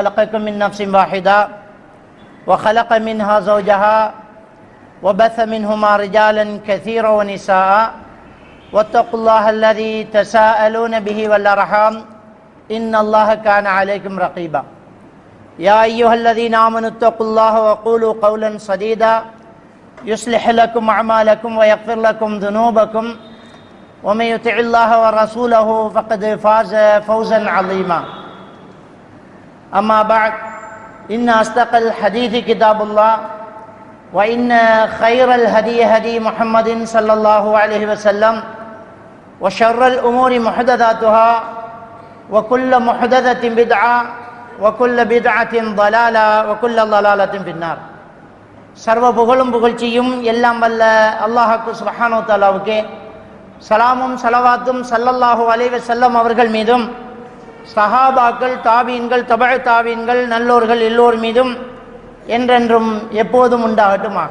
خلقكم من نفس واحدة وخلق منها زوجها وبث منهما رجالا كثيرا ونساء واتقوا الله الذي تساءلون به والأرحام إن الله كان عليكم رقيبا يا أيها الذين آمنوا اتقوا الله وقولوا قولا سديدا يصلح لكم أعمالكم ويغفر لكم ذنوبكم ومن يطع الله ورسوله فقد فاز فوزا عظيما أما بعد إن أصدق الحديث كتاب الله وإن خير الهدي هدي محمد صلى الله عليه وسلم وشر الأمور محدثاتها وكل محدثة بدعة وكل بدعة ضلالة وكل ضلالة في النار. சர்வ புகழும் புகழ்ச்சியும் எல்லாம் வல்ல அல்லாஹ்வுக்கு சுப்ஹானஹு வ தஆலாவுக்கே, சலாமும் ஸலவாத்தும் ஸல்லல்லாஹு அலைஹி வஸல்லம் அவர்கள் மீதும், சஹாபாக்கள், தாபீன்கள், தபஅ தாபீன்கள், நல்லோர்கள் எல்லோர் மீதும் என்றென்றும் எப்போதும் உண்டாகட்டுமாக.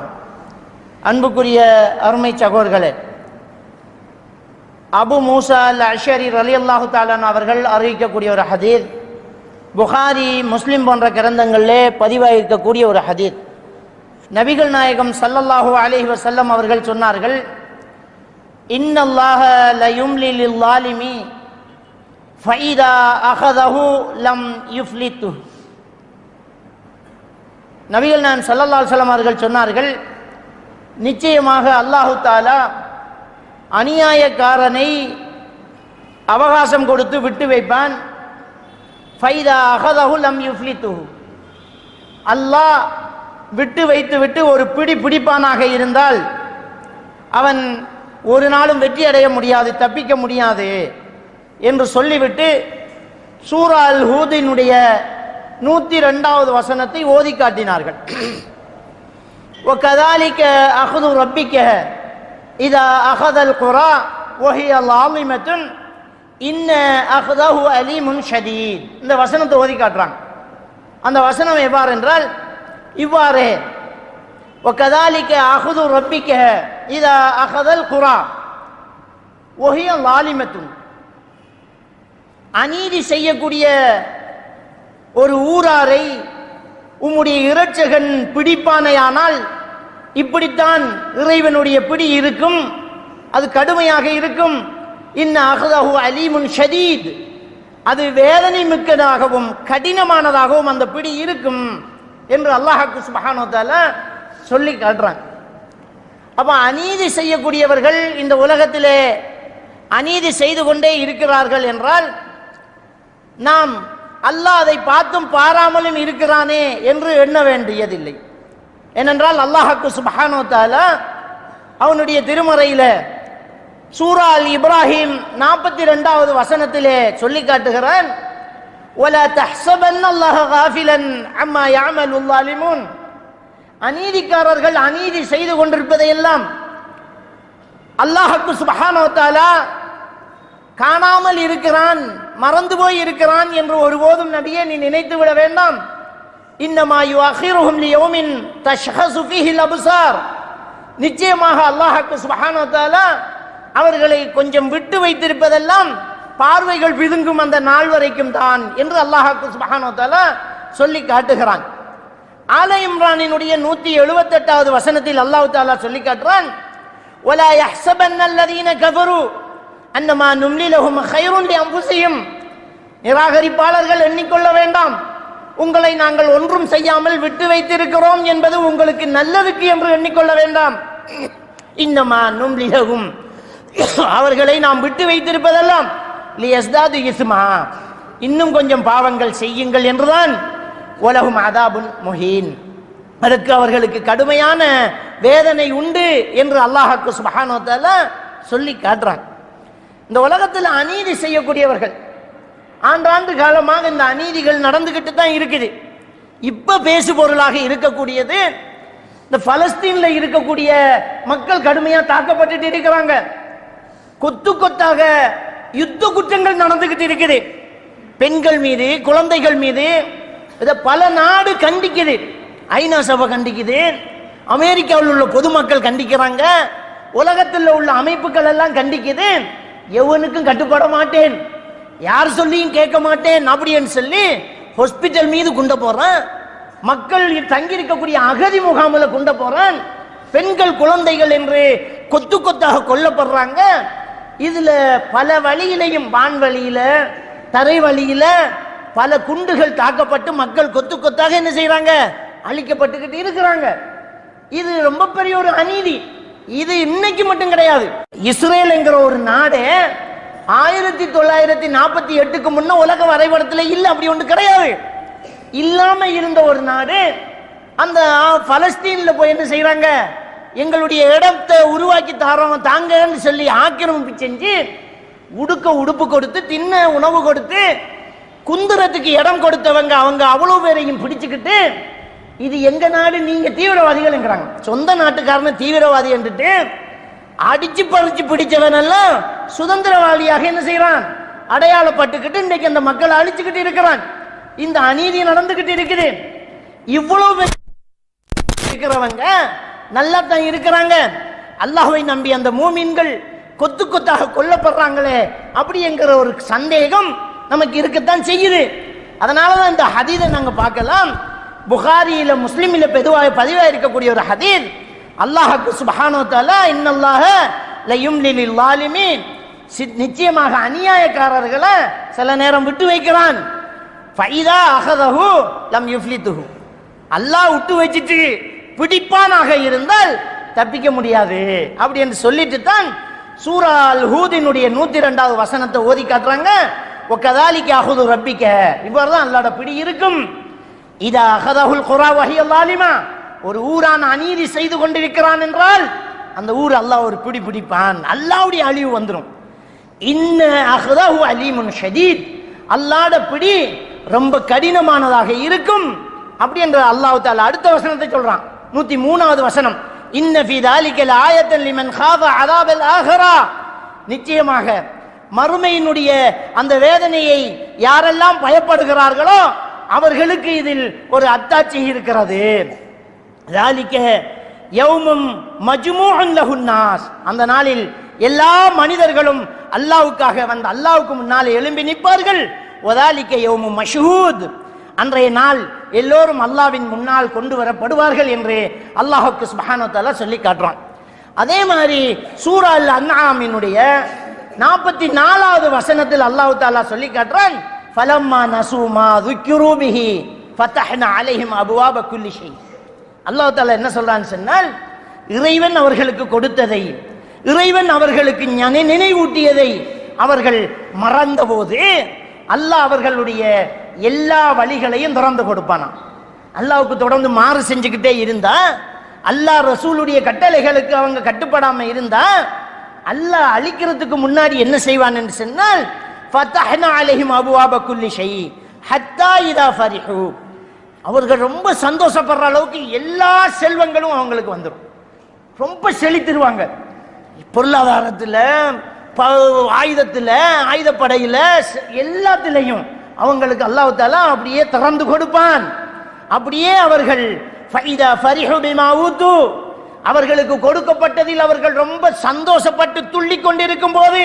அன்புக்குரிய அருமை சகோதரர்களே, அபு மூசா அல் அஷ்அரி ரலியல்லாஹு தஆலா அவர்கள் அறிவிக்கக்கூடிய ஒரு ஹதீஸ், புகாரி, முஸ்லிம் போன்ற கிரந்தங்களிலே பதிவாகியிருக்கக்கூடிய ஒரு ஹதீஸ். நபிகள் நாயகம் ஸல்லல்லாஹு அலைஹி வஸல்லம் அவர்கள் சொன்னார்கள், இன்னல்லாஹ லயும்லி லில்-ஸாலிமி ஃபஇதா அகதஹு லம் யுஃப்லித்து. நபிகள் நாயகம் ஸல்லல்லாஹு அலைஹி வஸல்லம் அவர்கள் சொன்னார்கள், நிச்சயமாக அல்லாஹு தஆலா அநியாயக்காரனை அவகாசம் கொடுத்து விட்டு வைப்பான். ஃபைதா அகதஹு லம் யுஃப்லித்து. அல்லாஹ் விட்டு வைத்து விட்டு ஒரு பிடிப்பானாக இருந்தால் அவன் ஒரு நாளும் வெற்றி அடைய முடியாது, தப்பிக்க முடியாது என்று சொல்லிவிட்டு சூரா அல் ஹூதினுடைய 102வது வசனத்தை ஓதி காட்டினார்கள். وَكَذَلِكَ أَخْذُ رَبِّكَ إِذَا أَخَذَ الْقُرَى وَهِيَ ظَالِمَةٌ إِنَّ أَخْذَهُ أَلِيمٌ شَدِيدٌ. இந்த வசனத்தை ஓதி காட்டுறாங்க. அந்த வசனம் எவ்வாறு என்றால் இவ்வாறு, وَكَذَلِكَ أَخْذُ رَبِّكَ إِذَا أَخَذَ الْقُرَى وَهِيَ ظَالِمَةٌ. அநீதி செய்யக்கூடிய ஒரு ஊராரை உம்முடைய இரட்சகன் பிடிப்பானையானால் இப்படித்தான் இறைவனுடைய பிடி இருக்கும், அது கடுமையாக இருக்கும். இன்ன அஹ்தஹு அலீமுன் ஷதீத். அது வேதனை மிக்கதாகவும் கடினமானதாகவும் அந்த பிடி இருக்கும் என்று அல்லாஹ்வுக்கு சுப்ஹானஹு வ தஆலா சொல்லி காட்டுறாங்க. அப்ப அநீதி செய்யக்கூடியவர்கள் இந்த உலகத்திலே அநீதி செய்து கொண்டே இருக்கிறார்கள் என்றால் நாம் அல்லாஹ் அதை பார்த்தும் பாராமலும் இருக்கிறானே என்று எண்ண வேண்டியதில்லை. ஏனென்றால் அல்லாஹ்வுக்கு சுப்ஹானஹு வ தஆலா அவனுடைய திருமறையில சூரா அல் இப்ராஹிம் 42வது வசனத்திலே சொல்லி காட்டுகிறான், وَلَا تَحْسَبَنَّ اللَّهَ غَافِلًا عَمَّا يَعْمَلُ الظَّالِمُونَ. அநீதிக்காரர்கள் அநீதி செய்து கொண்டிருப்பதையெல்லாம் அல்லாஹ்வுக்கு சுப்ஹானஹு வ தஆலா காணாமல் இருக்கிறான், மறந்து போய் இருக்கிறான் என்று ஒருபோதும் நபியே நீ நினைத்து விட வேண்டாம். இன்னமா யுஅখিরুহুம் லியௌமின் தஷ்ஹஸு ஃபீஹில் அப்சார். நிச்சயமாக அல்லாஹ்வுக்கு சுப்ஹானஹு வ தஆலா அவர்களை கொஞ்சம் விட்டு வைத்திருப்பதெல்லாம் பார்வைகள் பிதுங்கும் அந்த நாள் வரைக்கும் தான் என்று அல்லாஹ்வுக்கு சுப்ஹானஹு வ தஆலா சொல்லி காட்டுகிறான். ஆல இம்ரானினுடைய 178வது வசனத்தில் அல்லாஹ் தஆலா சொல்லி காட்டுறான், வலா யஹ்ஸபன்னல்லதீன கஃபரு அன்னமா நும்லி லஹும் கைருன் லிஅன்ஃபுஸிஹிம். நிராகரிப்பாளர்கள் எண்ணிக்கொள்ள வேண்டாம், உங்களை நாங்கள் ஒன்றும் செய்யாமல் விட்டு வைத்திருக்கிறோம் என்பது உங்களுக்கு நல்லதுக்கு என்று எண்ணிக்கொள்ள வேண்டாம். இன்னமா நும்லி லஹும், அவர்களை நாம் விட்டு வைத்திருப்பதெல்லாம் லியஸ்தாது இஸ்மா, இன்னும் கொஞ்சம் பாவங்கள் செய்யுங்கள் என்றுதான். வலஹும் அதாபுன் முஹீன், அதற்கு அவர்களுக்கு கடுமையான வேதனை உண்டு என்று அல்லாஹ்வுக்கு சுப்ஹானஹு வ தஆலா சொல்லி காட்டுறாங்க. இந்த உலகத்தில் அநீதி செய்யக்கூடியவர்கள் ஆண்டாண்டு காலமாக இந்த அநீதிகள் நடந்துகிட்டு தான் இருக்குது. இப்ப பேசு பொருளாக இருக்கக்கூடியது இந்த பலஸ்தீன்ல இருக்கக்கூடிய மக்கள் கடுமையா தாக்கப்பட்டு இருக்கிறாங்க. கொத்து கொத்தாக யுத்த குற்றங்கள் நடந்துகிட்டு இருக்குது. பெண்கள் மீது, குழந்தைகள் மீது இதை பல நாடு கண்டிக்குது. ஐநா சபை கண்டிக்குது, அமெரிக்காவில் உள்ள பொதுமக்கள் கண்டிக்கிறாங்க, உலகத்தில் உள்ள அமைப்புகள் எல்லாம் கண்டிக்குது. எவனுக்கும் கட்டுப்பட மாட்டேன், யார் சொல்லியும் கேட்க மாட்டேன் அப்படின்னு சொல்லி ஹாஸ்பிட்டல் மீது குண்ட போறான், மக்கள் தங்கி இருக்கக்கூடிய அகதி முகாமில் குண்ட போறான், பெண்கள் குழந்தைகள் என்று கொத்து கொத்தாக கொல்லப்படுறாங்க. இதுல பல வழியிலையும், வான்வழியில தரை வழியில பல குண்டுகள் தாக்கப்பட்டு மக்கள் கொத்து கொத்தாக என்ன செய்யறாங்க, அழிக்கப்பட்டுக்கிட்டு இருக்கிறாங்க. இது ரொம்ப பெரிய ஒரு அநீதி. இது இன்னைக்கு மட்டும் கிடையாது. இஸ்ரேல் என்கிற ஒரு நாடு 1948க்கு முன்ன உலக வரைபடத்தில் இல்ல, அப்படி ஒன்று கிடையாது. இல்லாம இருந்த ஒரு நாடு. அந்த பலஸ்தீன்ல போய் என்ன செய்யறாங்க, எங்களுடைய இடத்தை உருவாக்கி தாரோம் தாங்கன்னு சொல்லி ஆக்கிரமிப்பு செஞ்சு உடுக்க உடுப்பு கொடுத்து தின்ன உணவு கொடுத்து குந்துறதுக்கு இடம் கொடுத்தவங்க அவங்க அவ்வளவு பேரையும் பிடிச்சுக்கிட்டு இது எங்க நாடு, நீங்க தீவிரவாதிகள் என்கிறாங்க. சொந்த நாட்டுக்காரன தீவிரவாதி என்றுட்டு அடிச்சு பறிச்சு பிடிச்சவன் எல்லாம் சுதந்திரவாதியாக என்ன செய்யறான், அடையாளப்பட்டுக்கிட்டு இன்னைக்கு அந்த மக்களை அழிச்சுக்கிட்டு இருக்கிறான். இந்த அநீதி நடந்துகிட்டு இருக்குது. இவ்வளவு இருக்கிறவங்க நல்லா தான் இருக்கிறாங்க. அல்லாஹ்வை நம்பி அந்த மூமின்கள் கொத்து கொத்தாக கொல்லப்படுறாங்களே அப்படி என்கிற ஒரு சந்தேகம் நமக்கு இருக்கத்தான் செய்யுது. அதனாலதான் இந்த ஹதீதை நாங்க பார்க்கலாம். புகாரியில முஸ்லிமில பதிவா இருக்கக்கூடிய ஒரு ஹதீஸ், அல்லாஹ் சுப்ஹானஹு வ தஆலா இன்னல்லாஹ லயும்லி லில்-ஸாலிமீன், நிச்சயமாக அநியாயக்காரர்களை சில நேரம் விட்டு வைக்கிறான். ஃபைதா அஹதஹு லம் யுஃப்லிதுஹு, அல்லாஹ் விட்டு வச்சிட்டு பிடிப்பானாக இருந்தால் தப்பிக்க முடியாது அப்படி என்று சொல்லிட்டு தான் சூரா அல் ஹூதினுடைய 102வது வசனத்தை ஓதி காட்டுறாங்க. வகதாலிக அஹது ரப்பிக, இவ்வாறுதான் அல்லாஹ்வுடைய பிடி இருக்கும். இதா அஹதஹுல் குரா வஹிய ஸாலிமா, ஒரு ஊரான அநீதி செய்து கொண்டிருக்கிறான் என்றால் அந்த ஊர் அல்லாஹ் ஒரு பிடி பிடிப்பான், அல்லாஹ்வுடைய அழிவு வந்துடும். இன்ன அஹதஹு அலீமுன் ஷதீத், அல்லாஹ்வுடைய பிடி ரொம்ப கடினமானதாக இருக்கும் அப்படி என்று அல்லாஹ் தஆலா அடுத்த வசனத்தை சொல்றான். 103வது வசனம், இன்ன ஃபீ தாலிக லஆயத்தன் லிமன் காஃப அஸாபல் ஆஹிரா, நிச்சயமாக மறுமையினுடைய அந்த வேதனையை யாரெல்லாம் பயப்படுகிறார்களோ அவர்களுக்கு இதில் ஒரு அத்தாட்சி இருக்கிறது. ذلك يوم مجموع له الناس, அந்த நாளில் எல்லா மனிதர்களும் அல்லாஹ்வுக்காக வந்து அல்லாஹ்வுக்கு முன்னால் எழும்பி நிற்பார்கள். وذلك يوم مشهود, அன்றைய நாள் எல்லோரும் அல்லாஹ்வின் முன்னால் கொண்டு வரப்படுவார்கள் என்று அல்லாஹ் சுப்ஹானஹு வ தஆலா சொல்லி காட்டுறான். அதே மாதிரி சூரா அல் அன்ஆமினுடைய 44வது வசனத்தில் அல்லாஹ் தஆலா சொல்லி காட்டுறான், ஃபலம்மா நஸூ மா ذுக்கிரு பிஹி ஃபதஹ்னா அலைஹிம் அபுவாப குல்லி ஷை. அல்லாஹ் தஆலா என்ன சொல்றான்னு சொன்னால், இறைவன் அவர்களுக்கு கொடுத்ததை, இறைவன் அவர்களுக்கு நினைவூட்டியதை அவர்கள் மறந்தபோது அல்லாஹ் அவர்களுடைய எல்லா வழிகளையும் திறந்து கொடுப்பானாம். அல்லாஹ்வுக்கு தொடர்ந்து மாறு செஞ்சுக்கிட்டே இருந்தா, அல்லாஹ் ரசூலுடைய கட்டளைகளுக்கு அவங்க கட்டுப்படாம இருந்தா, அல்லாஹ் அழிக்கிறதுக்கு முன்னாடி என்ன செய்வான் என்று சொன்னால், ஃபதஹ்னா அலைஹிம் அபுவாப குல்லி ஷை ஹத்தா இதா ஃபரிஹு, அவர்கள் ரொம்ப சந்தோஷப்படுற அளவுக்கு எல்லா செல்வங்களும் அவங்களுக்கு வந்துடும். ரொம்ப செழித்திருவாங்க. பொருளாதாரத்தில், ஆயுதத்தில், ஆயுதப்படையில், எல்லாத்திலையும் அவங்களுக்கு அல்லாஹ் தஆலா அப்படியே திறந்து கொடுப்பான். அப்படியே அவர்கள் ஃபைதா ஃபரிஹு பிமா ஊது, அவர்களுக்கு கொடுக்கப்பட்டதில் அவர்கள் ரொம்ப சந்தோஷப்பட்டு துள்ளி கொண்டிருக்கும் போது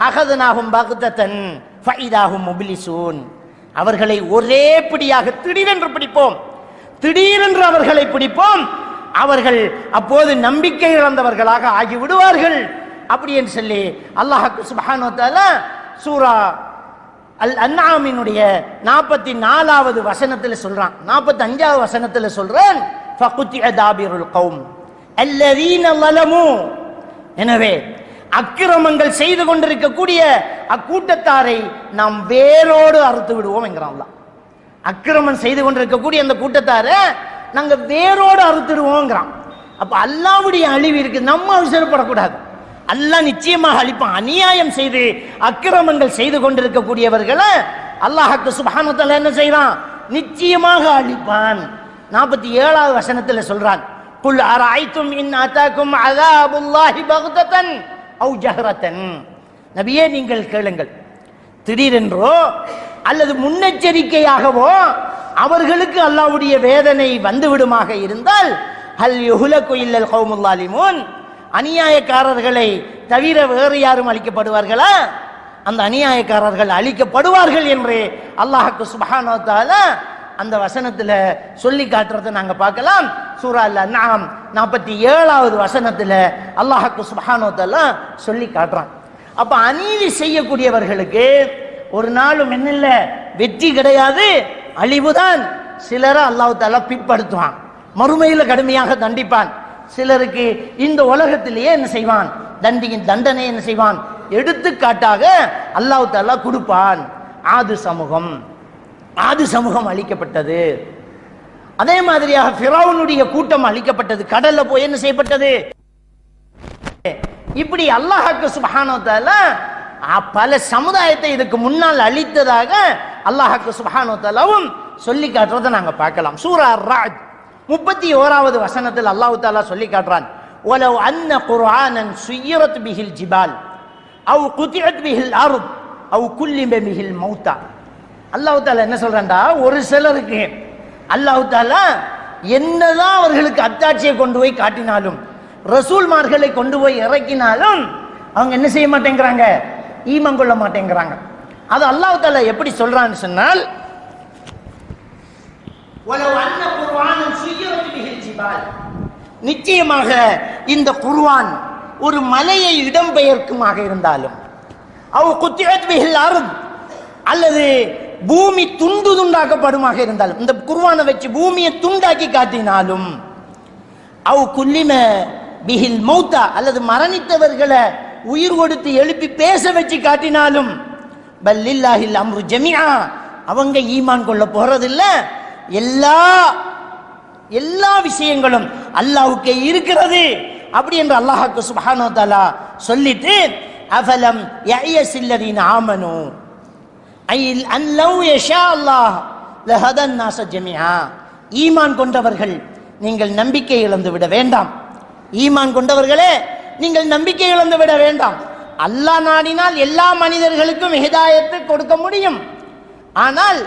அகதனாகும் பக்தத்தன் ஃபைதாஹும் முப்லிசூன், அவர்களை ஒரே பிடியாக திடீரென்று பிடிப்போம், திடீரென்று அவர்களை பிடிப்போம், அவர்கள் அப்போது நம்பிக்கை இழந்தவர்களாக ஆகிவிடுவார்கள் அப்படி என்று சொல்லி அல்லாஹ் சுப்ஹானஹு வ தஆலா சூரா அல் அன்ஆமினுடைய 44வது வசனத்தில் சொல்றான். 45வது வசனத்தில் சொல்றான், ஃபகுத்திஅ தாபிருல் கௌம் அல்லதீன ஸலமு, எனவே அக்கிரமங்கள் செய்து கொண்டிருக்கக்கூடிய அக்கூட்டத்தாரை நாம் வேரோடு அறுத்து விடுவோம் என்கிறான் அல்லாஹ். அக்கிரமம் செய்து கொண்டிருக்கக்கூடிய அந்த கூட்டத்தாரை நாங்க வேரோடு அறுத்துடுவோங்கிறான். அப்ப அல்லாஹ்வுடைய அழிவு இருக்கு, நம்ம அவசரப்படக்கூடாது. அல்லாஹ் நிச்சயமாக அழிப்பான். அநியாயம் செய்து அக்கிரமங்கள் செய்து கொண்டிருக்கக்கூடியவர்களை அல்லாஹ் சுப்ஹானஹு வ தஆலா என்ன செய்றான், நிச்சயமாக அழிப்பான். 47வது வசனத்தில் சொல்றான், குல் அரஐத்தும் இன் அதாக்கும் அஸாபுல்லாஹி பக்தத்தன் அவ் ஜஹரத்தன், நபியே நீங்கள் கேளுங்கள், திடீரென்றோ அல்லது முன்னெச்சரிக்கையாகவோ அவர்களுக்கு அல்லாஹ்வுடைய வேதனை வந்துவிடுமாக இருந்தால், ஹல் யுஹ்லகு இல்லல் கௌமுல் ஸாலிமூன், அநியாயக்காரர்களை தவிர வேறு யாரும் அழிக்கப்படுவார்களா? அந்த அநியாயக்காரர்கள் அழிக்கப்படுவார்கள் என்று அல்லாஹ்வுக்கு சுப்ஹானஹு வ தஆலா அந்த வசனத்துல சொல்லி காட்டுறதை நாங்க பார்க்கலாம். சூரா அல்-அன்ஆம் 47வது வசனத்துல அல்லாஹ்வுக்கு சுப்ஹானஹு வ தஆலா சொல்லி காட்டுறான். அப்ப அநீதி செய்யக்கூடியவர்களுக்கு ஒரு நாளும் என்ன இல்ல, வெற்றி கிடையாது, அழிவுதான். சிலரை அல்லாஹ் தஆலா பிற்படுத்துவான், மறுமையில கடுமையாக தண்டிப்பான். சிலருக்கு இந்த உலகத்திலேயே என்ன செய்வான், தண்டனை என்ன செய்வான், எடுத்துக்காட்டாக அல்லாஹ் தஆலா கொடுப்பான். ஆது சமூகம் அழிக்கப்பட்டது. அதே மாதிரியாக ஃபிரௌனுடைய கூட்டம் அழிக்கப்பட்டது, கடல்ல போய் என்ன செய்யப்பட்டது. இப்படி அல்லாஹ்வுக்கு சுப்ஹானஹு வ தஆலா பல சமுதாயத்தை இதுக்கு முன்னால் அழித்ததாக அல்லாஹ்வுக்கு சுப்ஹானஹு வ தஆலாவும் சொல்லி காட்டுறதை நாங்க பார்க்கலாம். சூரா அர்-ரஅத் 31வது வசனத்தில் அல்லாஹ் தஆலா சொல்லி காட்டுறான், வலவ் அன்ன குர்ஆனன் சுய்யிரத் பிஹில் ஜிபால் அவ் குத்திஅத் பிஹில் அர்த் அவ் குல்லிம பிஹில் மௌத்தா. அல்லாஹ் தஆலா என்ன சொல்றான்டா, ஒரு சிலருக்கு அல்லாஹ் தஆலா என்னதான் அவர்களுக்கு அத்தாட்சியை கொண்டு போய் காட்டினாலும், ரசூல்மார்களை கொண்டு போய் இறக்கினாலும் அவங்க என்ன செய்ய மாட்டேங்கிறாங்க, ஈமான் கொள்ள மாட்டேங்கிறாங்க. அது அல்லாஹ் தஆலா எப்படி சொல்றான்னு சொன்னால், நிச்சயமாக இந்த குர்ஆன் ஒரு மலையை இடம்பெயர்க்குமாக இருந்தாலும், அல்லது பூமி துண்டு துண்டாக்கப்படுமாக இருந்தாலும், இந்த குர்ஆனை வச்சு பூமியை துண்டாக்கி காட்டினாலும், அவ் குல்லிம பிஹில் மௌத்தா, அல்லது மரணித்தவர்களை உயிர் கொடுத்து எழுப்பி பேச வச்சு காட்டினாலும், பல்லில்லாஹில் அம்ரு ஜமீஆ, அவங்க ஈமான் கொள்ள போறதில்ல. எல்லா விஷயங்களும் அல்லாஹ்வுக்கே இருக்கிறது அப்படி என்று அல்லாஹ்வுக்கு சுப்ஹானஹு வ தஆலா சொல்லிட்டு, அஃபலம் யயஸில்லதீன ஆமனு ஐல் அன் லவ் யஷா அல்லாஹ் லஹதன் நாஸ ஜமீஆ. ஈமான் கொண்டவர்கள் நீங்கள் நம்பிக்கை இழந்து விட வேண்டாம். ஈமான் கொண்டவர்களே நீங்கள் நம்பிக்கை இழந்து விட வேண்டாம். அல்லாஹ் நாடினால் எல்லா மனிதர்களுக்கும் ஹிதாயத்தை கொடுக்க முடியும். ஆனால்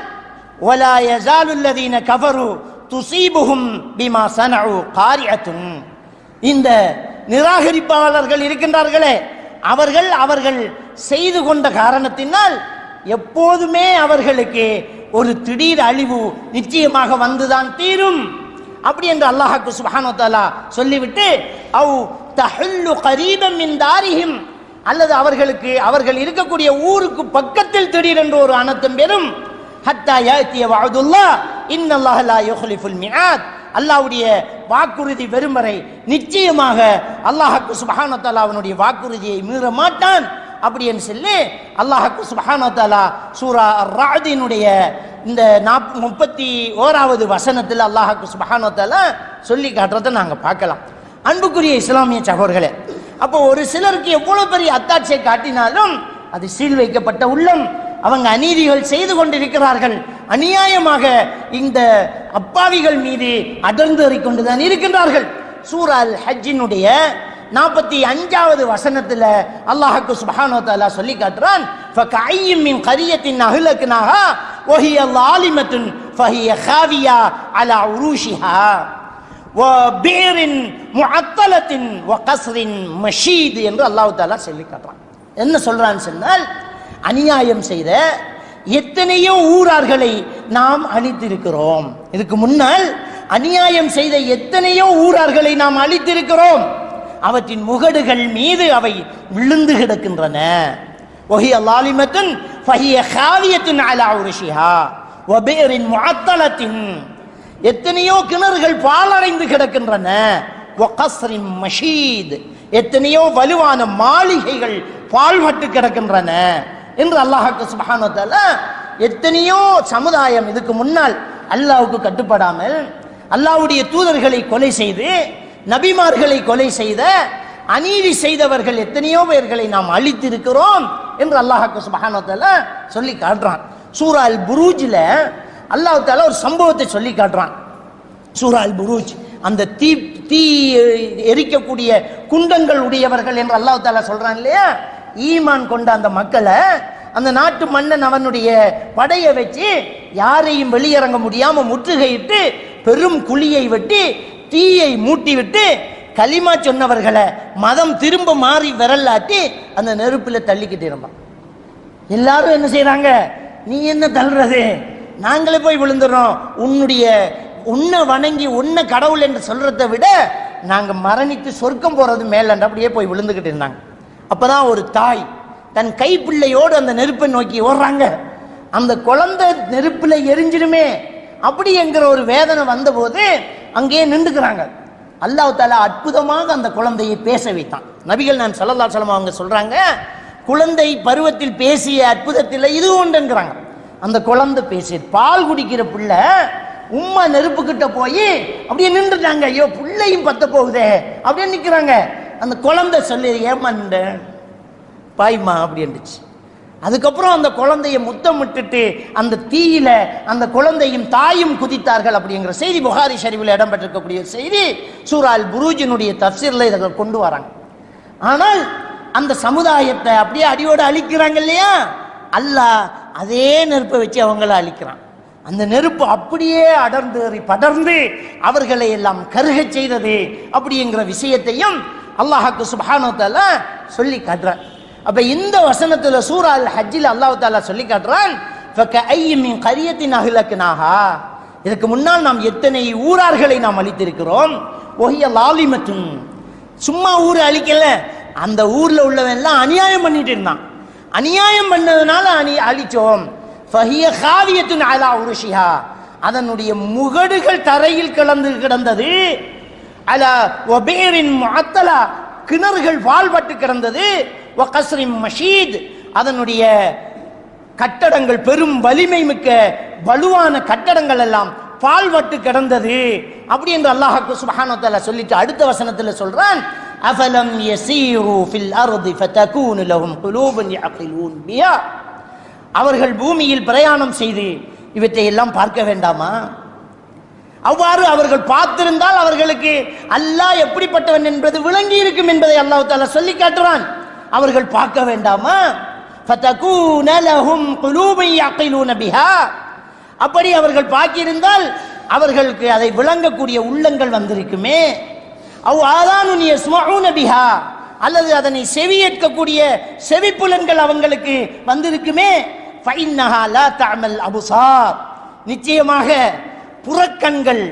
வலா யஸாலுல்லதீன கஃபரு துஸீபுஹும் பிமா ஸனஉ காரிஅத்துன். இந்த நிராகரிப்பாளர்கள் இருக்கின்றார்களே, அவர்கள் செய்து கொண்ட காரணத்தினால் எப்போதுமே அவர்களுக்கு ஒரு திடீர் அழிவு நிச்சயமாக வந்துதான் தீரும் அப்படி என்று அல்லாஹ்வுக்கு சுப்ஹானஹு வ தஆலா சொல்லிவிட்டு, அவ் தஹல்லு கரீபம் மின் தாரிஹிம், அல்லது அவர்கள் இருக்கக்கூடிய ஊருக்கு பக்கத்தில் திடீரென்று ஒரு அனர்த்தம் பெறும். ஹத்தா யாத்திய வஅதுல்லாஹ் இன்னல்லாஹ லா யுக்லிஃபுல் மிஆத். அல்லாஹ்வுடைய வாக்குறுதி வரும் வரை நிச்சயமாக அல்லாஹ்வுக்கு சுப்ஹானஹு வ தஆலா அவனுடைய வாக்குறுதியை மீற மாட்டான் அப்படி என்று சொல்லி அல்லாஹ்வுக்கு சுப்ஹானஹு வ தஆலா சூரா அர்-ரஅதினுடைய இந்த 31வது வசனத்தில் அல்லாஹ்வுக்கு சுப்ஹானஹு வ தஆலா சொல்லி காட்டுறதை நாங்க பார்க்கலாம். அன்புக்குரிய இஸ்லாமிய சகோதரர்களே, அப்போ ஒரு சிலருக்கு எவ்வளவு பெரிய அத்தாட்சியை காட்டினாலும் அது சீல் வைக்கப்பட்ட உள்ளம், அவங்க அநீதிகள் செய்து கொண்டிருக்கிறார்கள், அநியாயமாக இந்த அப்பாவிகள் மீது அடர்ந்தேறிக் கொண்டுதான் இருக்கின்றார்கள். சூரா அல் ஹஜ்ஜினுடைய 45வது வசனத்துல அல்லாஹ்வுக்கு சுப்ஹானஹு வ தஆலா சொல்லி காட்டுறான், ஃபகஅய்யிம் மின் கரியத்தின் அஹ்லக்னாஹா வஹிய ஸாலிமத்துன் ஃபஹிய காவியா அலா உரூஷிஹா வபிரின் முஅத்தலத்தின் வகஸ்ரின் மஷீத் என்று அல்லாஹ் தஆலா சொல்லி காட்டுறான். என்ன சொல்றான்னு சொன்னால், அநியாயம் செய்த எத்தனையோ ஊரார்களை நாம் அழித்திருக்கிறோம். இதுக்கு முன்னால் அநியாயம் செய்த எத்தனையோ ஊரார்களை நாம் அழித்திருக்கிறோம். அவற்றின் முகடுகள் மீது அவை விழுந்து கிடக்கின்றன. வஹிய ஸாலிமத்துன் ஃபஹிய காவியத்துன் அலா உருஷிஹா வபிரின் முஅத்தலத்தின், எத்தனையோ கிணறுகள் பாழடைந்து கிடக்கின்றன. வகஸ்ரின் மஷீத், எத்தனையோ வலுவான மாளிகைகள் பாழ்பட்டு கிடக்கின்றன என்று அல்லாஹ்வுக்கு சுப்ஹானஹு வ தஆலா எத்தனையோ சமுதாயம் இதுக்கு முன்னால் அல்லாஹ்வுக்கு கட்டுப்படாமல் அல்லாஹ்வுடைய தூதர்களை கொலை செய்து நபிமார்களை கொலை செய்த அநீதி செய்தவர்கள் எத்தனையோ பேர்களை நாம் அழித்திருக்கிறோம் என்று அல்லாஹ்வுக்கு சுப்ஹானஹு வ தஆலா சொல்லி காட்டுறான். சூரா அல் புரூஜ்ல அல்லாஹ் தஆலா ஒரு சம்பவத்தை சொல்லி காட்டுறான். சூரா அல் புரூஜ், அந்த தீ எரிக்கக்கூடிய குண்டங்கள் உடையவர்கள் என்று அல்லாஹ் தஆலா சொல்றான் இல்லையா. ஈமான் கொண்ட அந்த மக்களை அந்த நாட்டு மன்னன் அவனுடைய படையை வச்சு யாரையும் வெளியிறங்க முடியாம முற்றுகையிட்டு பெரும் குழியை வெட்டி தீயை மூட்டி விட்டு கலிமா சொன்னவர்களை மதம் திரும்ப மாறி விரலாட்டி அந்த நெருப்புல தள்ளிக்கிட்டு இருந்தான். எல்லாரும் என்ன செய்யறாங்க, நீ என்ன தள்ளுறது, நாங்களே போய் விழுந்துடுறோம், உன்னை வணங்கி உன்னை கடவுள் என்று சொல்றதை விட நாங்க மரணித்து சொர்க்கம் போறது மேல அப்படியே போய் விழுந்துகிட்டு இருந்தாங்க. அப்பதான் ஒரு தாய் தன் கைப்பிள்ளையோடு அந்த நெருப்பை நோக்கி ஓடுறாங்க. அந்த குழந்தை நெருப்புல எரிஞ்சிருமே அப்படி என்கிற ஒரு வேதனை வந்தபோது அங்கேயே நின்றுக்கிறாங்க. அல்லாஹ் தஆலா அற்புதமாக அந்த குழந்தையை பேச வைத்தான். நபிகள் நான் ஸல்லல்லாஹு அலைஹி வஸல்லம் அவங்க சொல்றாங்க, குழந்தை பருவத்தில் பேசிய அற்புதத்தில் இது ஒன்றுங்கிறாங்க. அந்த குழந்தை பேசி பால் குடிக்கிற பிள்ளை உம்மா நெருப்பு கிட்ட போய் அப்படியே நின்றுட்டாங்க. ஐயோ பிள்ளையும் பத்த போகுதே அப்படியே நிக்கிறாங்க. அந்த குழந்தை சொல்லி ஏமாண்ட பாய்மா அப்படி இருந்துச்சு. அதுக்கப்புறம் அந்த குழந்தைய முத்தமிட்டுட்டு அந்த தீயில அந்த குழந்தையும் தாயும் குதித்தார்கள் அப்படிங்கிற செய்தி புகாரி ஷரீஃபில் இடம்பெற்றிருக்கக்கூடிய செய்தி. சூரா அல் புரூஜினுடைய தஃப்சீர்ல இதை கொண்டு வராங்க. ஆனால் அந்த சமுதாயத்தை அப்படியே அடியோடு அழிக்கிறாங்க இல்லையா, அல்லாஹ் அதே நெருப்பை வச்சு அவங்கள அழிக்கிறான். அந்த நெருப்பு அப்படியே படர்ந்து அவர்களை எல்லாம் கருக செய்தது அப்படிங்கிற விஷயத்தையும் அல்லாஹ்வுக்கு சுப்ஹானஹு வ தஆலா சொல்லி காட்டுறான். அப்ப இந்த வசனத்துல சூரா அல் ஹஜ்ஜில் அல்லாஹ் தஆலா சொல்லி காட்டுறான், ஃபகஅய்ய மின் கரியத்தின் அஹ்லக்னாஹா, இதுக்கு முன்னால் நாம் எத்தனை ஊரார்களை நாம் அழித்திருக்கிறோம். வஹிய லாலிமத்துன், சும்மா ஊர் அழிக்கல, அந்த ஊர்ல உள்ளவன் எல்லாம் அநியாயம் பண்ணிட்டு இருந்தான், அநியாயம் பண்ணதுனால அழிச்சோம். ஃபஹிய காவியத்துன் அலா உருஷிஹா, அதனுடைய முகடுகள் தரையில் கிடந்தது. அலா வபீரின் முஅத்தலா, கிணறுகள் வாழ்பட்டு கிடந்தது. வகஸ்ரின் மஷீத், அதனுடைய கட்டடங்கள் பெரும் வலிமை மிக்க வலுவான கட்டடங்கள் எல்லாம் பால்வட்டு கிடந்தது அப்படி என்று அல்லாஹ் சுப்ஹானஹு வ தஆலா சொல்லிட்டு அடுத்த வசனத்தில் சொல்றான், அஃபலம் யஸீரு ஃபில் அர்தி ஃபதகூனு லஹும் குலூபுன் யஅகிலூன் பிஹா, அவர்கள் பூமியில் பிரயாணம் செய்து இவற்றை எல்லாம் பார்க்க வேண்டாமா? அவ்வாறு அவர்கள் பார்த்திருந்தால் அவர்களுக்கு அல்லாஹ் எப்படிப்பட்டவன் என்பது விளங்கி இருக்கும் என்பதை அல்லாஹ் தஆலா சொல்லி காட்டுறான். அவர்கள் பார்க்க வேண்டாமா? ஃபதகூன லஹும் குலூபுன் யஅகிலூன பிஹா, அப்படி அவர்கள் பார்க்கிருந்தால் அவர்களுக்கு அதை விளங்கக்கூடிய உள்ளங்கள் வந்திருக்குமே. அவ் ஆதானுன் யஸ்மஊன பிஹா, அல்லது அதனை செவியேற்கக்கூடிய செவிப்புலன்கள் அவங்களுக்கு வந்திருக்குமே. ஃபஇன்னஹா லா தஅமல் அபுசார், நிச்சயமாக புறக்கண்கள்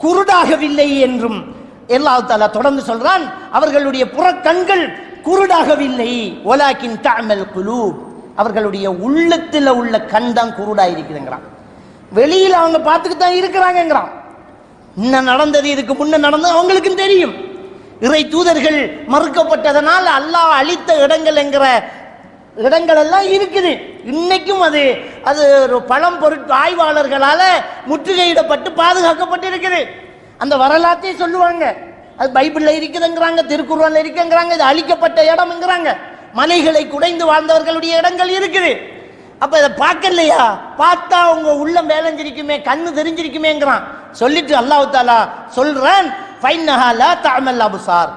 குருடாகவில்லை என்றும் அல்லாஹ் தஆலா தொடர்ந்து சொல்றான், அவர்களுடைய புறக்கண்கள் குருடாகவில்லை. வலாக்கின் தஅமல் குலூப், அவர்களுடைய உள்ளத்தில் உள்ள கண் தான் குருடா இருக்குதுங்கிறான். வெளியில் அவங்க பார்த்துட்டு தான் இருக்கிறாங்கிறான். இன்னும் நடந்தது, இதுக்கு முன்ன நடந்தது அவங்களுக்கும் தெரியும். இறை தூதர்கள் மறுக்கப்பட்டதனால் அல்லாஹ் அழித்த இடங்கள் என்கிற இடங்கள் எல்லாம் இருக்குது. இன்னைக்கும் அது ஒரு பழம் பொருட்கள் ஆய்வாளர்களால முற்றுகையிடப்பட்டு பாதுகாக்கப்பட்டு இருக்குது. அந்த வரலாற்றை சொல்லுவாங்க. அது பைபிள்ல இருக்குதுங்கிறாங்க, திருக்குர்ஆன்ல இருக்குங்கிறாங்க. இது அழிக்கப்பட்ட இடம்ங்கிறாங்க. மலைகளை குடைந்து வாழ்ந்தவர்களுடைய இடங்கள் இருக்குது. அப்ப இதை பார்க்கலையா? பார்த்தா உங்க உள்ளம் வேலைஞ்சிருக்குமே, கண்ணு தெரிஞ்சிருக்குமேங்கிறான். சொல்லிட்டு அல்லாஹ் தஆலா சொல்றான், ஃபைன்னஹா லா தஅமல் அப்சார்,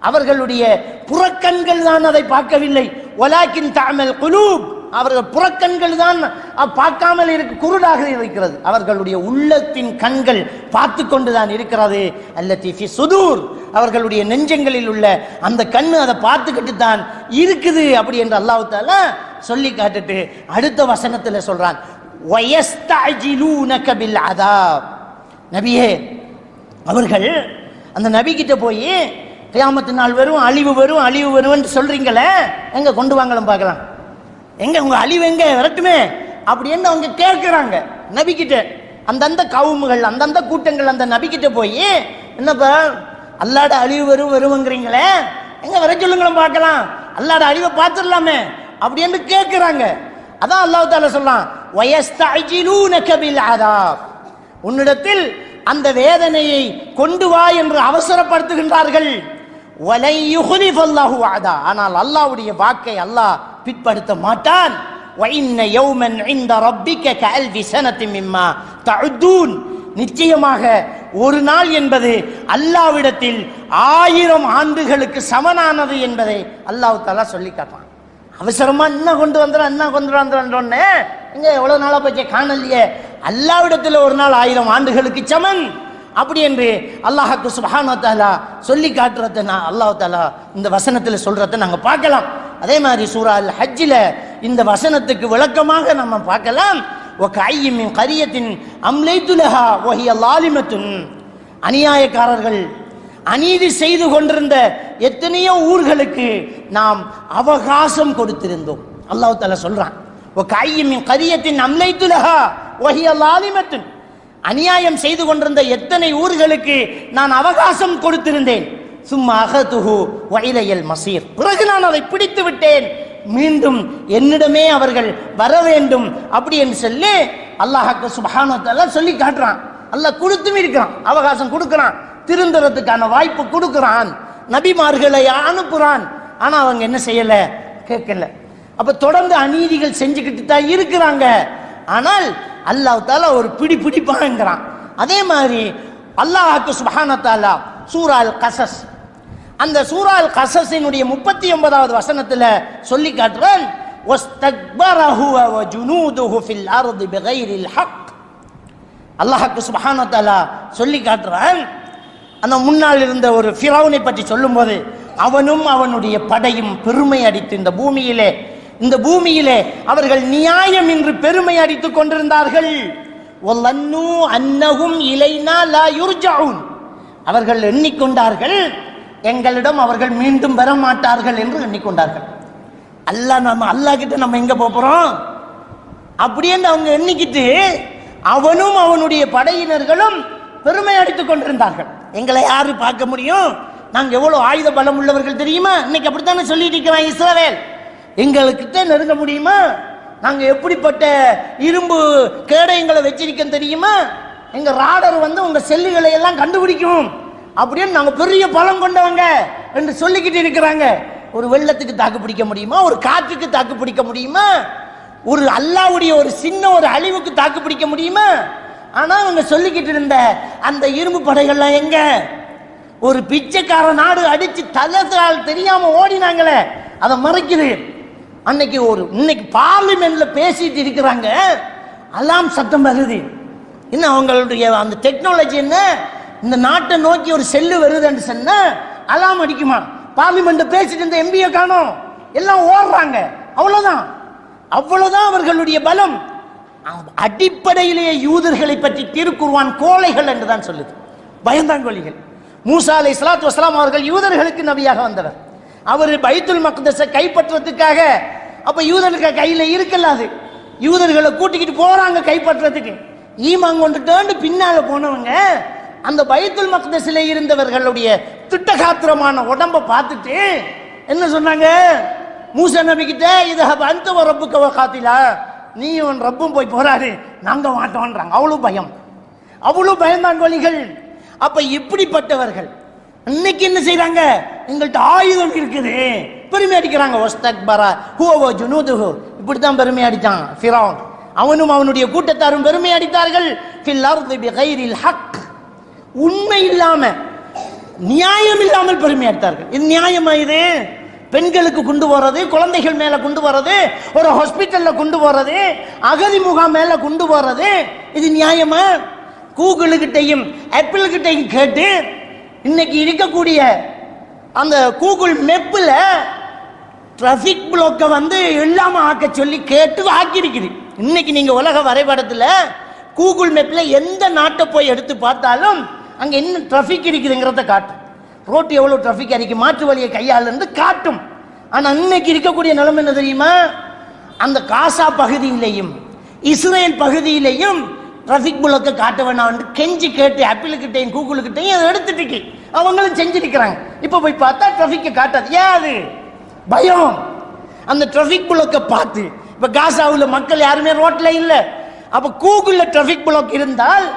அவர்களுடைய புறக்கண்கள் தான் அதை பார்க்கவில்லை. வலாக்கின் தஅமல் குலூப், அவர்கள் புறக்கண்கள் தான் பார்க்காமல் குருடாக இருக்கிறது. அவர்களுடைய உள்ளத்தின் கண்கள் பார்த்து கொண்டுதான் இருக்கிறது. அல்லதி ஃபி சுதூர், அவர்களுடைய நெஞ்சங்களில் உள்ள அந்த கண்ணு அதை பார்த்துக்கிட்டு தான் இருக்குது அப்படி என்று அல்லாஹ் தஆலா சொல்லி காட்டுட்டு அடுத்த வசனத்தில் சொல்றான், வயஸ்தஅஜிலூனக பில் அதாப், நபியே அவர்கள் அந்த நபி கிட்ட போய் கியாமத்து நாள் வரும், அழிவு வரும், அழிவு வரும்னு சொல்றீங்களே, எங்க கொண்டு வாங்கலாம் பார்க்கலாம், எங்க உங்க அழிவு எங்க வரட்டுமே அப்படின்னு அவங்க கேட்கிறாங்க நபி கிட்ட. அந்தந்த கவுமுகள் அந்தந்த கூட்டங்கள் அந்த நபி கிட்ட போய், என்னப்பா அல்லாட அழிவு வருங்கிறீங்களே, எங்க வர சொல்லுங்களும் பார்க்கலாம், அல்லாட அழிவை பார்த்துடலாமே அப்படின்னு கேட்கிறாங்க. அதான் அல்லாஹ் தஆலா சொல்றான், வயஸ்தஅஜிலூனக பில் அதாப், உன்னிடத்தில் அந்த வேதனையை கொண்டு வா என்று அவசரப்படுத்துகின்றார்கள். வலை யுஹ்லிஃபல்லாஹு வஅதா, ஆனால் அல்லாஹ்வுடைய வாக்கை அல்லாஹ் பிற்படுத்த மாட்டான். வஇன்ன யௌமன் இன்த ரப்பிக கஅல்ஃபி ஸனத்தின் மிம்மா தஉதூன், நிச்சயமாக ஒரு நாள் என்பது அல்லாஹ்விடத்தில் 1000 ஆண்டுகளுக்கு சமனானது என்பதை அல்லாஹ் தஆலா சொல்லி காட்டுறான். அவசரமா என்ன கொண்டு வந்துடுறோன்னே, இங்க எவ்வளவு நாளா போய் காணலையே, அல்லாஹ்விடத்தில் ஒரு நாள் 1000 ஆண்டுகளுக்கு சமன் அப்படி என்று அல்லாஹ்வுக்கு சுப்ஹானஹு வ தஆலா சொல்லி காட்டுறத அல்லாஹ் தஆலா இந்த வசனத்தில் சொல்றத நாங்க பார்க்கலாம். அதே மாதிரி சூரா அல் ஹஜ்ஜில இந்த வசனத்துக்கு விளக்கமாக நம்ம பார்க்கலாம். வகையிமின் கரியத்தின் அம்லைத்துலஹா வஹிய லாலிமத்துன், அநியாயக்காரர்கள் அநீதி செய்து கொண்டிருந்த எத்தனையோ ஊர்களுக்கு நாம் அவகாசம் கொடுத்திருந்தோம். அல்லாஹ் தஆலா சொல்றான், வகையிமின் கரியத்தின் அம்லைத்துலஹா வஹிய லாலிமத்துன், அநியாயம் செய்து கொண்டிருந்த எத்தனை ஊர்களுக்கு நான் அவகாசம் கொடுத்திருந்தேன். சும்மா அகதுஹு வஇலையல் மசீர், பிறகு நான் அதை பிடித்து விட்டேன், மீண்டும் என்னிடமே அவர்கள் வர வேண்டும் அப்படி என்று சொல்லி அல்லாஹ் சுப்ஹானஹு வ தஆலா சொல்லி காட்டுறான். அல்லாஹ் கொடுத்தும் இருக்கிறான், அவகாசம் கொடுக்கிறான், திருந்துறதுக்கான வாய்ப்பு கொடுக்கிறான், நபிமார்களை அனுப்புறான். ஆனா அவங்க என்ன செய்யல, கேட்கல. அப்ப தொடர்ந்து அநீதிகள் செஞ்சுக்கிட்டு தான் இருக்கிறாங்க. ஆனால் அல்லாஹ் தஆலா ஒரு பிடிப்பாங்கிறான். அதே மாதிரி அல்லாஹ் சுப்ஹானஹு வ தஆலா சூரா அல் கஸஸ், அந்த சூரா அல் கஸஸினுடைய 39வது வசனத்துல சொல்லி காட்டுறான், வஸ்தக்பர ஹுவ வ ஜுனூதுஹு ஃபில் அர்தி பிகைரில் ஹக். அல்லாஹ் சுப்ஹானஹு வ தஆலா சொல்லி காட்டுறான், அந்த முன்னால் இருந்த ஒரு ஃபிரௌனை பற்றி சொல்லும்போது, அவனும் அவனுடைய படையும் பெருமை அடித்து இந்த பூமியிலே அவர்கள் நியாயம் என்று பெருமை அடித்துக் கொண்டிருந்தார்கள். வல்லன்னு அன்னஹும் இலைனா லா யுர்ஜஊன், அவர்கள் எண்ணிக்கொண்டார்கள் எங்களிடம் அவர்கள் மீண்டும் வர மாட்டார்கள் என்று எண்ணிக்கொண்டார்கள். அல்லாஹ் கிட்ட நம்ம எங்க போறோம் அப்படியே அவங்க எண்ணிக்கிட்டு அவனும் அவனுடைய படையினர்களும் பெருமை அடித்துக் கொண்டிருந்தார்கள். எங்களை யாரு பார்க்க முடியும், நாங்க எவ்வளவு ஆயுத பலம் உள்ளவர்கள் தெரியுமா, இன்னைக்கு அப்படித்தானே சொல்லிட்டு இருக்கிறான் இஸ்ரவேல், எங்களுக்கிட்ட நெருங்க முடியுமா, நாங்க எப்படிப்பட்ட இரும்பு கேடயங்களை வச்சிருக்க தெரியுமா, எங்க ராடர் உங்க செல்லுகளை எல்லாம் கண்டுபிடிக்கும் அப்படின்னு நாங்க பெரிய பலம் கொண்டவங்க என்று சொல்லிக்கிட்டு இருக்கிறாங்க. ஒரு வெள்ளத்துக்கு தாக்கு பிடிக்க முடியுமா, ஒரு காற்றுக்கு தாக்கு பிடிக்க முடியுமா, ஒரு அல்லாஹ்வுடைய ஒரு சின்ன ஒரு அழிவுக்கு தாக்கு பிடிக்க முடியுமா? ஆனா அவங்க சொல்லிக்கிட்டு இருந்த அந்த இரும்பு படைகள்லாம் எங்க, ஒரு பிச்சைக்கார நாடு அடிச்சு தலத்தால் தெரியாம ஓடினாங்களே, அதை மறைக்குது. இன்னைக்கு பார்லிமெண்ட்ல பேசிட்டு இருக்கிறாங்க, அலாம் சத்தம் வருது. இன்னும் அவங்களுடைய அந்த டெக்னாலஜி என்ன, இந்த நாட்டை நோக்கி ஒரு செல்லு வருதுன்னு சொன்னா அலாம் அடிக்குமா, பார்லிமெண்ட் பேசிட்டு இருந்த எம்பியை காணோம், எல்லாம் ஓடுறாங்க, அவ்வளவுதான் அவர்களுடைய பலம். அடிப்படையிலேயே யூதர்களை பற்றி திருக்குர்ஆன் கோழைகள் என்றுதான் சொல்லுது, பயந்தாங்கோலிகள். மூசா அலைஹிஸ்ஸலாத்து வஸ்ஸலாம் அவர்கள் யூதர்களுக்கு நபியாக வந்தவர். அவர் பைத்துல் மக்தஸை கைப்பற்றதுக்காக, அப்ப யூதர்களுக்கு கையில இருக்கலாது, யூதர்களை கூட்டிக்கிட்டு போறாங்க கைப்பற்றதுக்கு. ஈமான் கொண்டுட்டு பின்னால போனவங்க அந்த பைத்துல் மக்தஸிலே இருந்தவர்களுடைய திட்டகாத்திரமான உடம்பை பார்த்துட்டு என்ன சொன்னாங்க, மூசா நபி கிட்ட, இதஹப் அன்த வ ரப்புக வ காத்திலா, நீ உன் ரப்பும் போய் போறாரு, நாங்க மாட்டோம்ன்றாங்க. அவ்வளவு பயந்தாங்கோலிகள். அப்ப இப்படிப்பட்டவர்கள் இன்னைக்கு என்ன செய்யறாங்க, எங்கள்கிட்ட ஆயுதம் இருக்குது, பெருமை அடிக்கிறாங்க. வஸ்தக்பரா ஹுவ வ ஜுனூதுஹு, இப்படித்தான் பெருமை அடிச்சான் ஃபிரௌன், அவனும் அவனுடைய கூட்டத்தாரும் பெருமை அடித்தார்கள். ஃபில் அர்தி பிகைரில் ஹக், உண்மை இல்லாம நியாயம் இல்லாமல் பெருமை அடித்தார்கள். இது நியாயமா? இது பெண்களுக்கு கொண்டு போறது, குழந்தைகள் மேல கொண்டு போறது, ஒரு ஹாஸ்பிட்டல்ல கொண்டு போறது, அகதி முகாம் மேல கொண்டு போறது, இது நியாயமா? கூகுள் கிட்டையும் ஆப்பிள் கிட்டையும் கேட்டு இன்னைக்கு இருக்கக்கூடிய அந்த கூகுள் மேப்ல டிராபிக் பிளாக்க இல்லாம ஆக்க சொல்லி கேட்டு ஆக்கிருக்குது. இன்னைக்கு நீங்க உலக வரைபடத்துல கூகுள் மேப்ல எந்த நாட்டை போய் எடுத்து பார்த்தாலும் அங்க என்ன டிராபிக் இருக்குதுங்கிறத காட்டும். ரோட்டு எவ்வளவு டிராபிக் இருக்கு, மாற்று வழியை கையாளு காட்டும். ஆனா இன்னைக்கு இருக்கக்கூடிய நிலைமை என்ன தெரியுமா, அந்த காசா பகுதியிலையும் இஸ்ரேல் பகுதியிலையும் டிராபிக் புலத்தை காட்ட வேணாம் கெஞ்சி கேட்டு ஆப்பிள் கிட்டையும் கூகுள் கிட்டையும் அதை எடுத்துட்டு அவங்களும் செஞ்சிருக்கிறாங்க. இப்ப போய் பார்த்தா டிராபிக் காட்டாது. ஏன்? அது பயம். அந்த டிராபிக் புலத்தை பார்த்து இப்ப காசாவுல மக்கள் யாருமே ரோட்ல இல்ல, அப்ப கூகுள்ல டிராபிக் புலக் இருந்தால்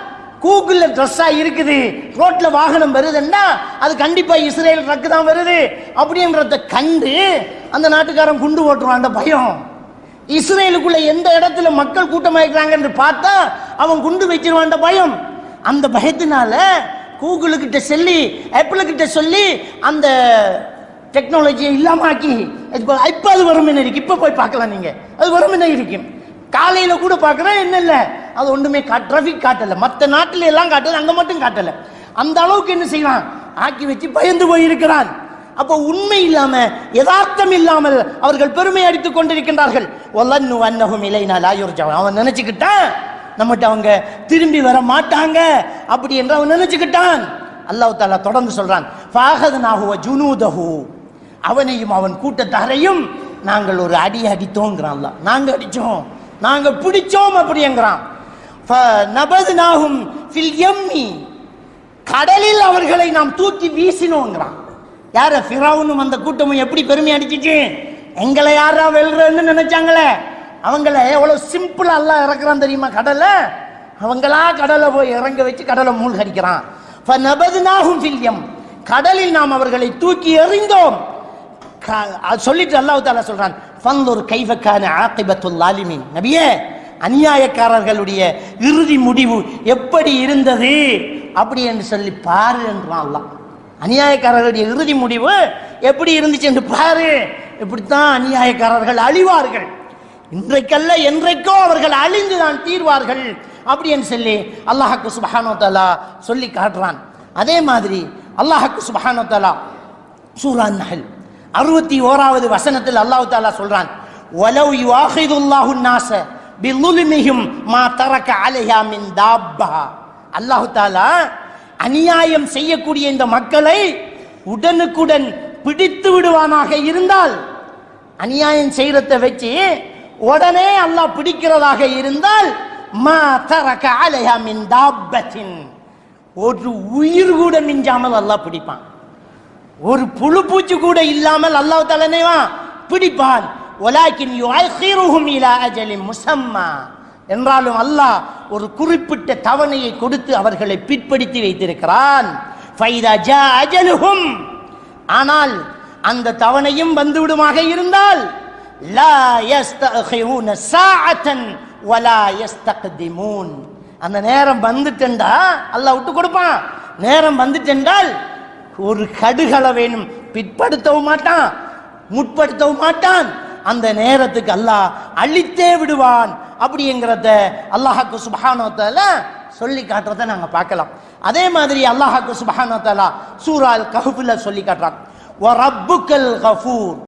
கூகுள்ல ட்ரெஸ்ஸா இருக்குது, ரோட்ல வாகனம் வருதுன்னா அது கண்டிப்பா இஸ்ரேல் ட்ரக் தான் வருது அப்படின்றத கண்டு அந்த நாட்டுக்காரன் குண்டு ஓட்டுவான். அந்த பயம். இஸ்ரேலுக்குள்ள எந்த இடத்துல மக்கள் கூட்டமாயிருக்கிறாங்க என்று பார்த்தா அவன் குண்டு வச்சிருவான் பயம். அந்த பயத்தினால கூகுள் கிட்ட சொல்லி ஆப்பிள் கிட்ட சொல்லி அந்த டெக்னாலஜியை இல்லாமக்கி இப்ப அது வரும் என்ன இருக்கு. இப்ப போய் பார்க்கலாம் நீங்க, அது வரும் என்ன இருக்கும். காலையில கூட பார்க்கறேன், என்ன இல்ல அது ஒண்ணுமே டிராபிக் காட்டல. மற்ற நாட்டில எல்லாம் காட்டல, அங்க மட்டும் காட்டல. அந்த அளவுக்கு என்ன செய்யறான், ஆக்கி வச்சு பயந்து போயிருக்கிறான். அப்போ உண்மை இல்லாம யதார்த்தம் இல்லாமல் அவர்கள் பெருமை அடித்துக் கொண்டிருக்கின்றார்கள். வலன்னு அன்னஹும் இலைனா லா யுர்ஜஊன். அவன் நினைச்சுக்கிட்டான் நம்மகிட்ட அவங்க திரும்பி வர மாட்டாங்க அப்படி என்று அவன் நினைச்சுக்கிட்டான். அல்லாஹ் தஆலா தொடர்ந்து சொல்றான், ஃபஅஹதுனாஹு வ ஜுனூதஹு, அவனையும் அவன் கூட்டத்தாரையும் நாங்கள் ஒரு அடி அடித்தோங்கிறான். அல்லாஹ் நாங்க அடிச்சோம், நாங்க பிடிச்சோம் அப்படிங்கிறான். ஃபநபதுனாஹும் ஃபில் யம்மி, கடலில் அவர்களை நாம் தூக்கி வீசினோங்கிறான். யார? ஃபிரௌனும் அந்த கூட்டமும் எப்படி பெருமை அடிச்சிச்சு, எங்களை யாரா வெல்றன்னு நினைச்சாங்களே, அவங்கள எவ்வளவு சிம்பிளா அல்லாஹ் இறக்குறான் தெரியுமா கடல்ல. அவங்களா கடலை போய் இறங்க வச்சு கடலை மூழ்கடிக்கிறான். ஃபநபதுனாஹும் ஃபில் யம், கடலில் நாம் அவர்களை தூக்கி எறிந்தோம். சொல்லிட்டு அல்லாஹ் தஆலா சொல்றான், ஃபன்துர் கைஃப கான ஆகிபத்துல் லாலிமீன், நபியே அநியாயக்காரர்களுடைய இறுதி முடிவு எப்படி இருந்தது அப்படி என்று சொல்லி பாரு என்றான் அல்லாஹ். அநியாயக்காரர்களுடைய இறுதி முடிவு எப்படி இருந்துச்சு என்று பாரு. இப்படித்தான் அநியாயக்காரர்கள் அழிவார்கள், இன்றைக்கல்ல என்றைக்கோ அவர்கள் அழிந்துதான் தீர்வார்கள் அப்படி என்று சொல்லி அல்லாஹ்க்கு சுப்ஹானஹு வ தஆலா சொல்லி காட்டுறான். அதே மாதிரி அல்லாஹ்க்கு சுப்ஹானஹு வ தஆலா சூரா அன்-நஹ்ல் 61வது வசனத்தில் அல்லாஹ் தஆலா சொல்றான், வலவ் யுஆஹிதுல்லாஹு الناس பிظுல்மிஹிம் மா தரக அலைஹா மின் தாப்பா. அல்லாஹ் தஆலா அநியாயம் செய்யக்கூடிய இந்த மக்களை உடனுக்குடன் பிடித்து விடுவானாக இருந்தால், அநியாயம் செய்யறத வச்சு உடனே அல்லாஹ் பிடிக்கிறதாக இருந்தால், மா தரக அலைஹா மின் தாப்பத்தின், ஒரு உயிர் கூட மிஞ்சாமல் அல்லாஹ் பிடிப்பான். ஒரு புழு பூச்சி கூட இல்லாமல் அல்லாஹ் தஆலா பிடிப்பான். வலாக்கின் யுஅഖிருஹும் இலா அஜலின் முஸம்மா, என்றாலும் அல்லாஹ் ஒரு குறிப்பிட்ட தவணையை கொடுத்து அவர்களை பிற்படுத்தி வைத்திருக்கிறான். ஃபைதா ஜா அஜலுஹும், ஆனால் அந்த தவணையும் வந்துவிடுமாக இருந்தால், லா யஸ்தஅഖிரூன ஸாஅத்தன் வலா யஸ்தக்திமூன், அந்த நேரம் வந்துட்டா அல்லாஹ் விட்டு கொடுப்பான். நேரம் வந்துட்டென்றால் ஒரு கடுகள வேணும் பிற்படுத்தவும் மாட்டான், முற்படுத்தவும் மாட்டான். அந்த நேரத்துக்கு அல்லாஹ் அழித்தே விடுவான் அப்படிங்கிறத அல்லாஹ்க்கு சுப்ஹானஹு வ தஆலா சொல்லி காட்டுறதை நாங்க பார்க்கலாம். அதே மாதிரி அல்லாஹ்க்கு சுப்ஹானஹு வ தஆலா சூரா அல் கஹ்ஃப்ல சொல்லி காட்டுறான், வ ரப்புக்கல் கஃபூர்,